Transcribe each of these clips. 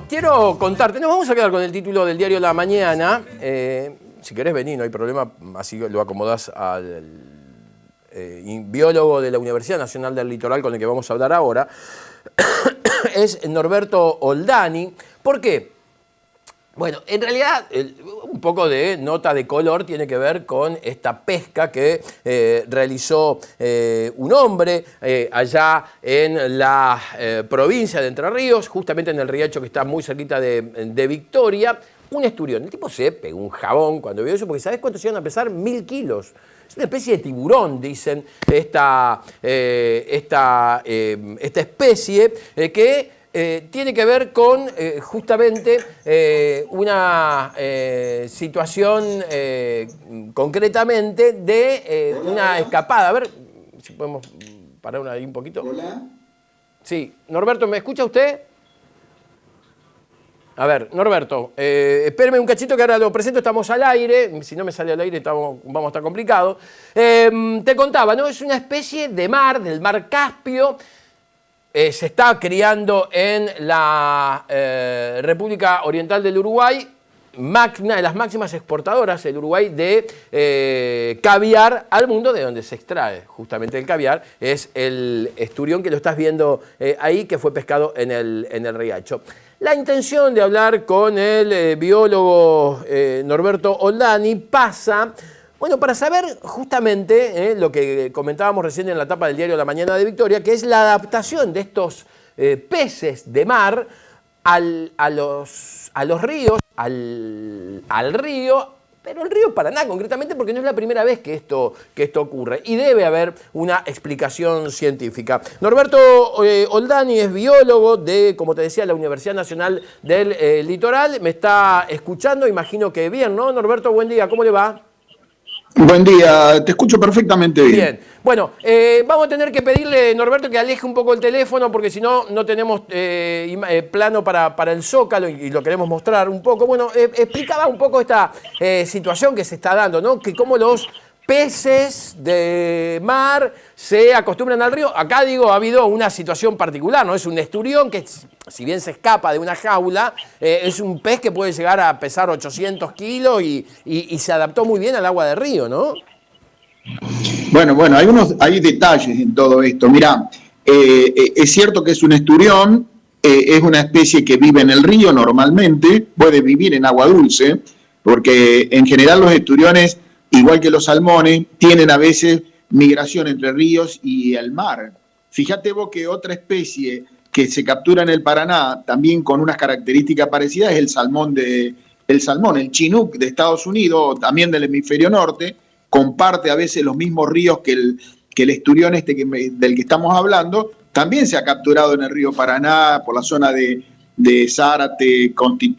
Quiero contarte, nos vamos a quedar con el título del diario La Mañana. Si querés venir, no hay problema, así lo acomodás al biólogo de la Universidad Nacional del Litoral con el que vamos a hablar ahora. Es Norberto Oldani. ¿Por qué? Bueno, en realidad un poco de nota de color tiene que ver con esta pesca que realizó un hombre allá en la provincia de Entre Ríos, justamente en el riacho que está muy cerquita de Victoria. Un esturión. El tipo se pegó un jabón cuando vio eso, porque ¿sabés cuánto se iban a pesar? 1000 kilos. Es una especie de tiburón, dicen, esta especie que tiene que ver con justamente una situación concretamente de una escapada. A ver si podemos parar ahí un poquito. Hola. Sí, Norberto, ¿me escucha usted? A ver, Norberto, espéreme un cachito que ahora lo presento, estamos al aire. Si no me sale al aire vamos a estar complicados. Te contaba, ¿no? Es una especie de mar, del mar Caspio. Se está criando en la República Oriental del Uruguay, una de las máximas exportadoras, el Uruguay, de caviar al mundo, de donde se extrae justamente el caviar. Es el esturión que lo estás viendo ahí, que fue pescado en el riacho. La intención de hablar con el biólogo Norberto Oldani pasa... Bueno, para saber justamente lo que comentábamos recién en la tapa del diario La Mañana de Victoria, que es la adaptación de estos peces de mar a los ríos, al río, pero el río Paraná concretamente, porque no es la primera vez que esto ocurre y debe haber una explicación científica. Norberto Oldani es biólogo de, como te decía, la Universidad Nacional del Litoral. Me está escuchando, imagino que bien, ¿no? Norberto, buen día, ¿cómo le va? Buen día, te escucho perfectamente bien. Bien, bueno, vamos a tener que pedirle, Norberto, que aleje un poco el teléfono porque si no, no tenemos plano para el Zócalo y lo queremos mostrar un poco. Bueno, explicaba un poco esta situación que se está dando, ¿no? Que cómo los peces de mar se acostumbran al río. Acá, digo, ha habido una situación particular, ¿no? Es un esturión que, si bien se escapa de una jaula, es un pez que puede llegar a pesar 800 kilos y se adaptó muy bien al agua de río, ¿no? Bueno, hay detalles en todo esto. Mirá, es cierto que es un esturión, es una especie que vive en el río normalmente, puede vivir en agua dulce, porque en general los esturiones, igual que los salmones, tienen a veces migración entre ríos y el mar. Fíjate vos que otra especie que se captura en el Paraná, también con unas características parecidas, es el salmón, el chinook de Estados Unidos, también del hemisferio norte, comparte a veces los mismos ríos que el esturión del que estamos hablando, también se ha capturado en el río Paraná, por la zona de Zárate,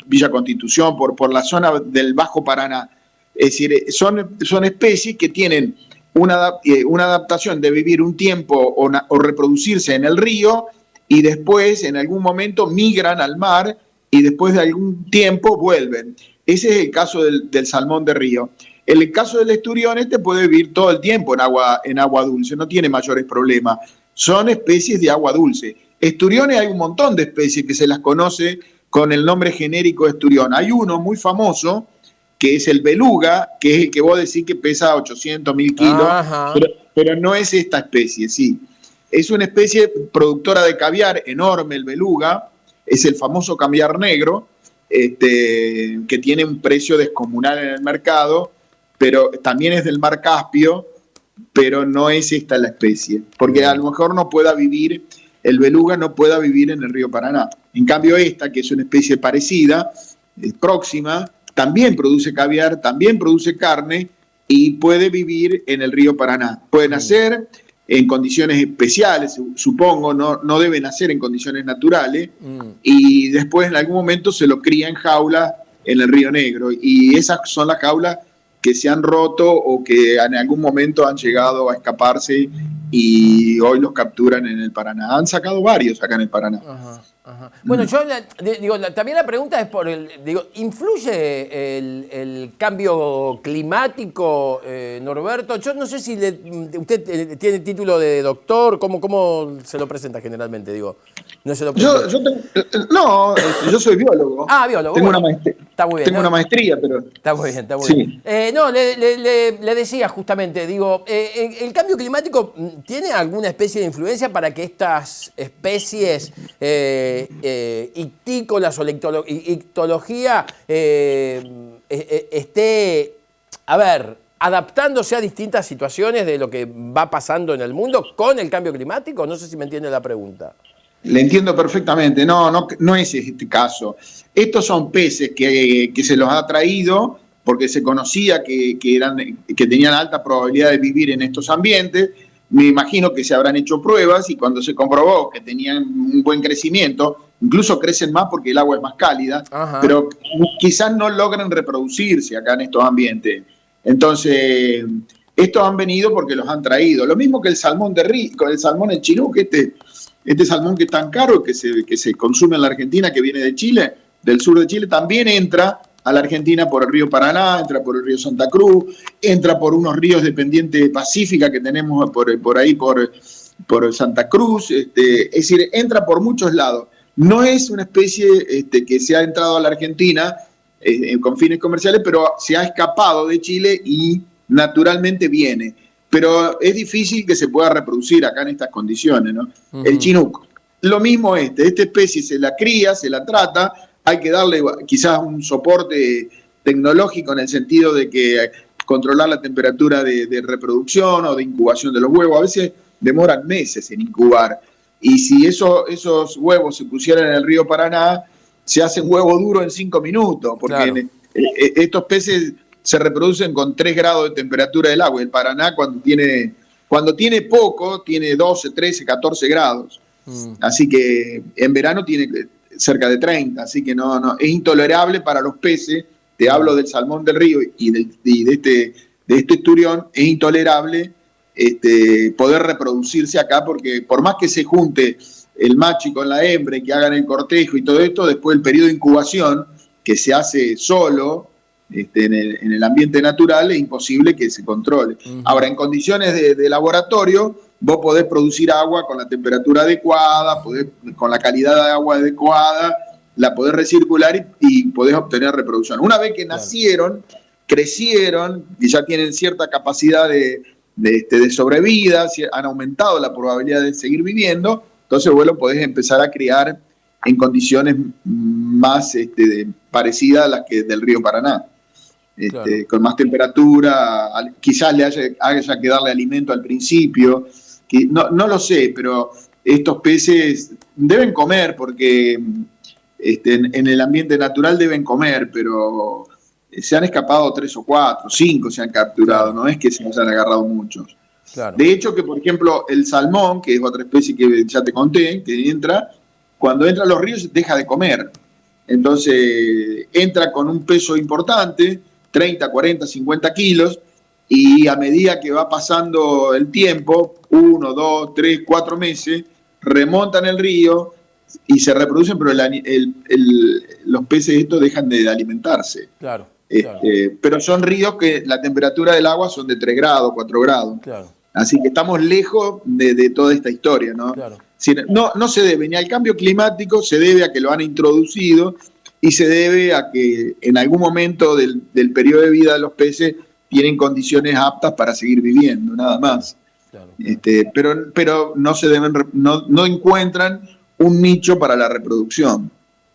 Villa Constitución, por la zona del Bajo Paraná. Es decir, son especies que tienen una adaptación de vivir un tiempo o reproducirse en el río y después en algún momento migran al mar y después de algún tiempo vuelven. Ese es el caso del salmón de río. En el caso del esturión, puede vivir todo el tiempo en agua dulce, no tiene mayores problemas. Son especies de agua dulce. Esturiones hay un montón de especies que se las conoce con el nombre genérico de esturión. Hay uno muy famoso, que es el beluga, que es el que vos decís que pesa 800, 1000 kilos, pero no es esta especie, sí. Es una especie productora de caviar enorme, el beluga, es el famoso caviar negro, que tiene un precio descomunal en el mercado, pero también es del mar Caspio, pero no es esta la especie, porque a lo mejor el beluga no pueda vivir en el río Paraná. En cambio esta, que es una especie parecida, próxima, también produce caviar, también produce carne y puede vivir en el río Paraná. Puede nacer en condiciones especiales, supongo, no debe nacer en condiciones naturales, y después en algún momento se lo cría en jaula en el Río Negro. Y esas son las jaulas que se han roto o que en algún momento han llegado a escaparse y hoy los capturan en el Paraná. Han sacado varios acá en el Paraná. Ajá, ajá. Bueno, yo digo, también la pregunta es por ¿influye el cambio climático, Norberto? Yo no sé si usted tiene título de doctor, ¿cómo se lo presenta generalmente? Digo, no se lo presenta. Yo soy biólogo. Ah, biólogo. Tengo bueno, una maestría. Está muy bien. Tengo una maestría, pero... Está muy bien, está muy Sí. bien. No, le decía justamente, digo, ¿el cambio climático tiene alguna especie de influencia para que estas especies ictícolas o ictología esté, a ver, adaptándose a distintas situaciones de lo que va pasando en el mundo con el cambio climático? No sé si me entiende la pregunta. Le entiendo perfectamente. No es este caso. Estos son peces que se los ha traído porque se conocía que tenían alta probabilidad de vivir en estos ambientes. Me imagino que se habrán hecho pruebas y cuando se comprobó que tenían un buen crecimiento, incluso crecen más porque el agua es más cálida, Ajá. pero quizás no logran reproducirse acá en estos ambientes. Entonces, estos han venido porque los han traído. Lo mismo que el salmón de río, el salmón el chinook, este salmón que es tan caro, que se consume en la Argentina, que viene de Chile, del sur de Chile, también entra a la Argentina por el río Paraná, entra por el río Santa Cruz, entra por unos ríos de pendiente pacífica que tenemos por ahí, por Santa Cruz, es decir, entra por muchos lados. No es una especie que se ha entrado a la Argentina con fines comerciales, pero se ha escapado de Chile y naturalmente viene. Pero es difícil que se pueda reproducir acá en estas condiciones, ¿no? Uh-huh. El chinook. Lo mismo esta especie se la cría, se la trata, hay que darle quizás un soporte tecnológico en el sentido de que controlar la temperatura de reproducción o de incubación de los huevos. A veces demoran meses en incubar. Y si esos huevos se pusieran en el río Paraná, se hacen huevo duro en 5 minutos, porque claro, estos peces se reproducen con 3 grados de temperatura del agua. El Paraná cuando tiene poco, tiene 12, 13, 14 grados. Así que en verano tiene cerca de 30, así que no es intolerable para los peces. Te hablo del salmón del río y de este esturión, es intolerable poder reproducirse acá, porque por más que se junte el macho con la hembra y que hagan el cortejo y todo esto, después el periodo de incubación, que se hace solo en el ambiente natural, es imposible que se controle. Uh-huh. Ahora, en condiciones de laboratorio, vos podés producir agua con la temperatura adecuada, con la calidad de agua adecuada, la podés recircular y podés obtener reproducción. Una vez que nacieron, crecieron y ya tienen cierta capacidad de sobrevida, han aumentado la probabilidad de seguir viviendo, entonces vos lo podés empezar a criar en condiciones más parecidas a las que del río Paraná. Claro. Con más temperatura, quizás haya que darle alimento al principio, que no lo sé, pero estos peces deben comer porque en el ambiente natural deben comer, pero se han escapado 3 o 4, 5 se han capturado, claro, no es que se nos han agarrado muchos. Claro. De hecho que, por ejemplo, el salmón, que es otra especie que ya te conté, que cuando entra a los ríos deja de comer. Entonces entra con un peso importante, 30, 40, 50 kilos, y a medida que va pasando el tiempo, 1, 2, 3, 4 meses, remontan el río y se reproducen, pero los peces estos dejan de alimentarse. Claro, claro. Pero son ríos que la temperatura del agua son de 3 grados, 4 grados. Claro. Así que estamos lejos de toda esta historia, ¿no? Claro. No se debe ni al cambio climático, se debe a que lo han introducido y se debe a que en algún momento del periodo de vida de los peces tienen condiciones aptas para seguir viviendo, nada más. Claro, claro. Pero no encuentran un nicho para la reproducción.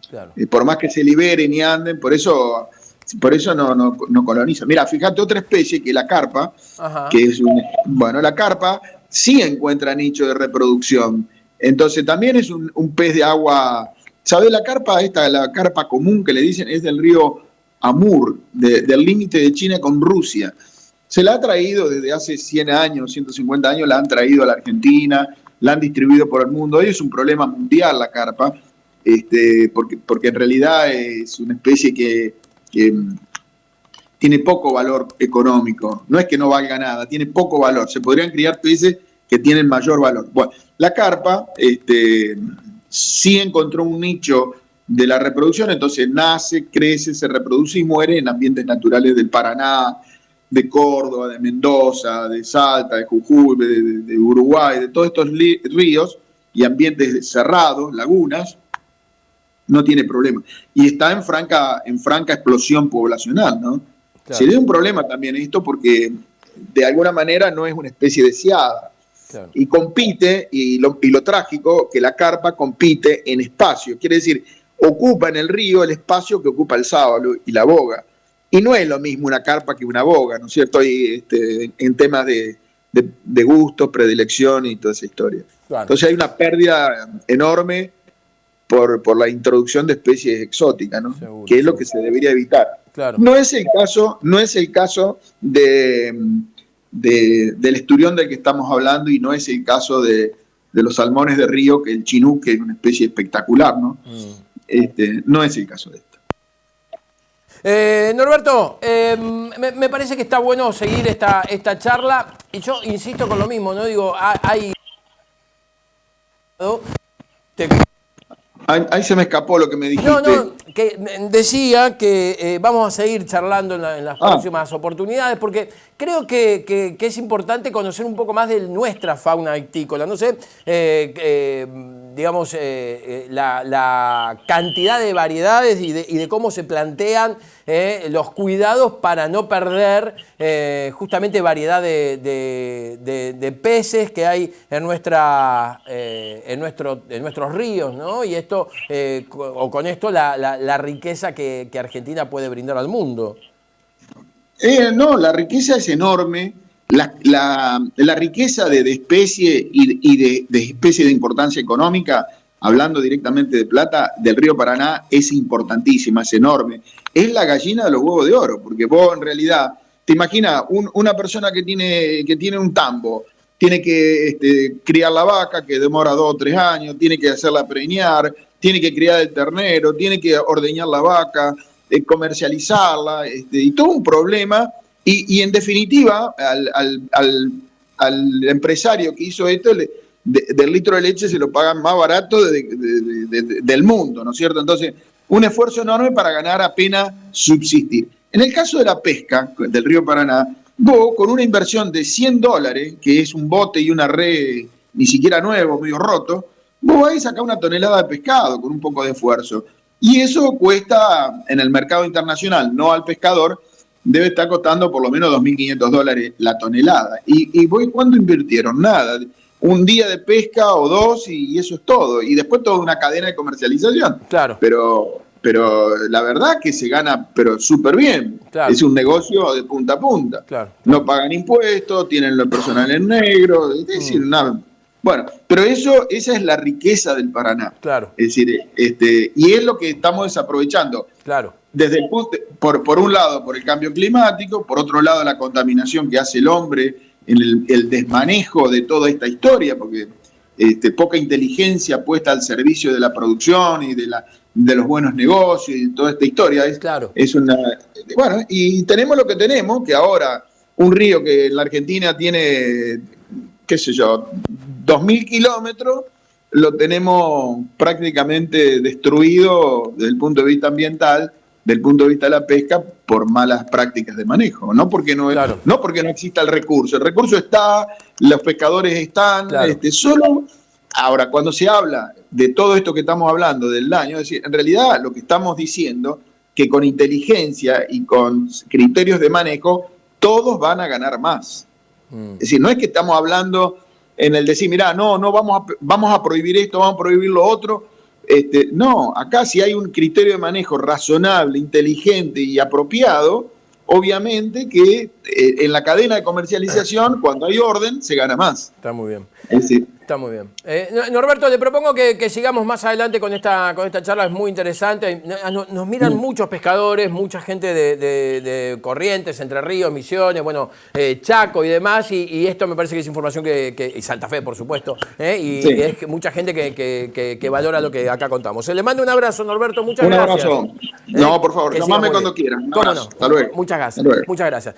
Claro. Por más que se liberen y anden, por eso no colonizan. Mira, fíjate otra especie que es la carpa, ajá, que es la carpa sí encuentra nicho de reproducción. Entonces también es un pez de agua. ¿Sabés la carpa? La carpa común que le dicen es del río Amur, del límite de China con Rusia. Se la ha traído desde hace 100 años, 150 años, la han traído a la Argentina, la han distribuido por el mundo. Hoy es un problema mundial la carpa, porque en realidad es una especie que tiene poco valor económico. No es que no valga nada, tiene poco valor. Se podrían criar peces que tienen mayor valor. Bueno, la carpa sí encontró un nicho de la reproducción, entonces nace, crece, se reproduce y muere en ambientes naturales del Paraná, de Córdoba, de Mendoza, de Salta, de Jujuy, de Uruguay, de todos estos ríos y ambientes cerrados, lagunas, no tiene problema. Y está en franca explosión poblacional, ¿no? Claro. Se le da un problema también esto porque de alguna manera no es una especie deseada. Claro. Y compite, y lo trágico, que la carpa compite en espacio. Quiere decir, ocupa en el río el espacio que ocupa el sábalo y la boga. Y no es lo mismo una carpa que una boga, ¿no es cierto? Y, en temas de gusto, predilección y toda esa historia. Claro. Entonces hay una pérdida enorme por la introducción de especies exóticas, ¿no? Seguro, Que es lo que se debería evitar. Claro. No es el caso del esturión del que estamos hablando y no es el caso de los salmones de río, que el chinú, que es una especie espectacular, ¿no? No es el caso de esto. Norberto, me parece que está bueno seguir esta charla y yo insisto con lo mismo, ¿no? Digo, hay... Ahí se me escapó lo que me dijiste. No, que decía que vamos a seguir charlando en las próximas oportunidades porque creo que es importante conocer un poco más de nuestra fauna ictícola. No sé, digamos, la cantidad de variedades y de cómo se plantean los cuidados para no perder justamente variedad de peces que hay en nuestros ríos, ¿no? Y esto, con esto, la riqueza que Argentina puede brindar al mundo. No, la riqueza es enorme. La riqueza de especie y de especie de importancia económica, hablando directamente de plata, del río Paraná es importantísima, es enorme. Es la gallina de los huevos de oro, porque vos en realidad, te imaginas, una persona que tiene un tambo, tiene que criar la vaca, que demora 2 o 3 años, tiene que hacerla preñar, tiene que criar el ternero, tiene que ordeñar la vaca, comercializarla, y todo un problema. Y en definitiva, al empresario que hizo esto, del litro de leche se lo pagan más barato del mundo, ¿no es cierto? Entonces, un esfuerzo enorme para ganar apenas subsistir. En el caso de la pesca del río Paraná, vos con una inversión de $100, que es un bote y una red ni siquiera nuevo, medio roto, vos vais a sacar una tonelada de pescado con un poco de esfuerzo. Y eso cuesta en el mercado internacional, no al pescador, debe estar costando por lo menos $2.500 la tonelada. ¿Y cuánto invirtieron? Nada. Un día de pesca o 2 y eso es todo. Y después toda una cadena de comercialización. Claro. Pero la verdad que se gana pero súper bien. Claro. Es un negocio de punta a punta. Claro. No pagan impuestos, tienen lo personal en negro. Es decir, nada. Bueno, pero esa es la riqueza del Paraná. Claro. Es decir, y es lo que estamos desaprovechando. Claro. Desde el punto, por un lado, por el cambio climático, por otro lado, la contaminación que hace el hombre en el desmanejo de toda esta historia, porque poca inteligencia puesta al servicio de la producción y de los buenos negocios y toda esta historia. Bueno, y tenemos lo que tenemos, que ahora un río que en la Argentina tiene, qué sé yo, 2.000 kilómetros, lo tenemos prácticamente destruido desde el punto de vista ambiental, del punto de vista de la pesca, por malas prácticas de manejo. No porque no exista el recurso está, los pescadores están, solo. Ahora, cuando se habla de todo esto que estamos hablando, del daño, es decir, en realidad lo que estamos diciendo, que con inteligencia y con criterios de manejo, todos van a ganar más. Es decir, no es que estamos hablando en el decir, mirá, no vamos a prohibir esto, vamos a prohibir lo otro. No, acá si hay un criterio de manejo razonable, inteligente y apropiado, obviamente que en la cadena de comercialización, cuando hay orden, se gana más. Está muy bien. Es decir, Está muy bien. Norberto, le propongo que sigamos más adelante con esta charla, es muy interesante. Nos miran muchos pescadores, mucha gente de Corrientes, Entre Ríos, Misiones, bueno, Chaco y demás, y esto me parece que es información y Santa Fe, por supuesto, y Sí. es mucha gente que valora lo que acá contamos. Le mando un abrazo, Norberto, muchas gracias. Un abrazo. No, por favor, Que llamame siga muy cuando bien. quieras. Un ¿Cómo abrazo. no? Hasta luego. Muchas Hasta gracias. luego. Muchas gracias.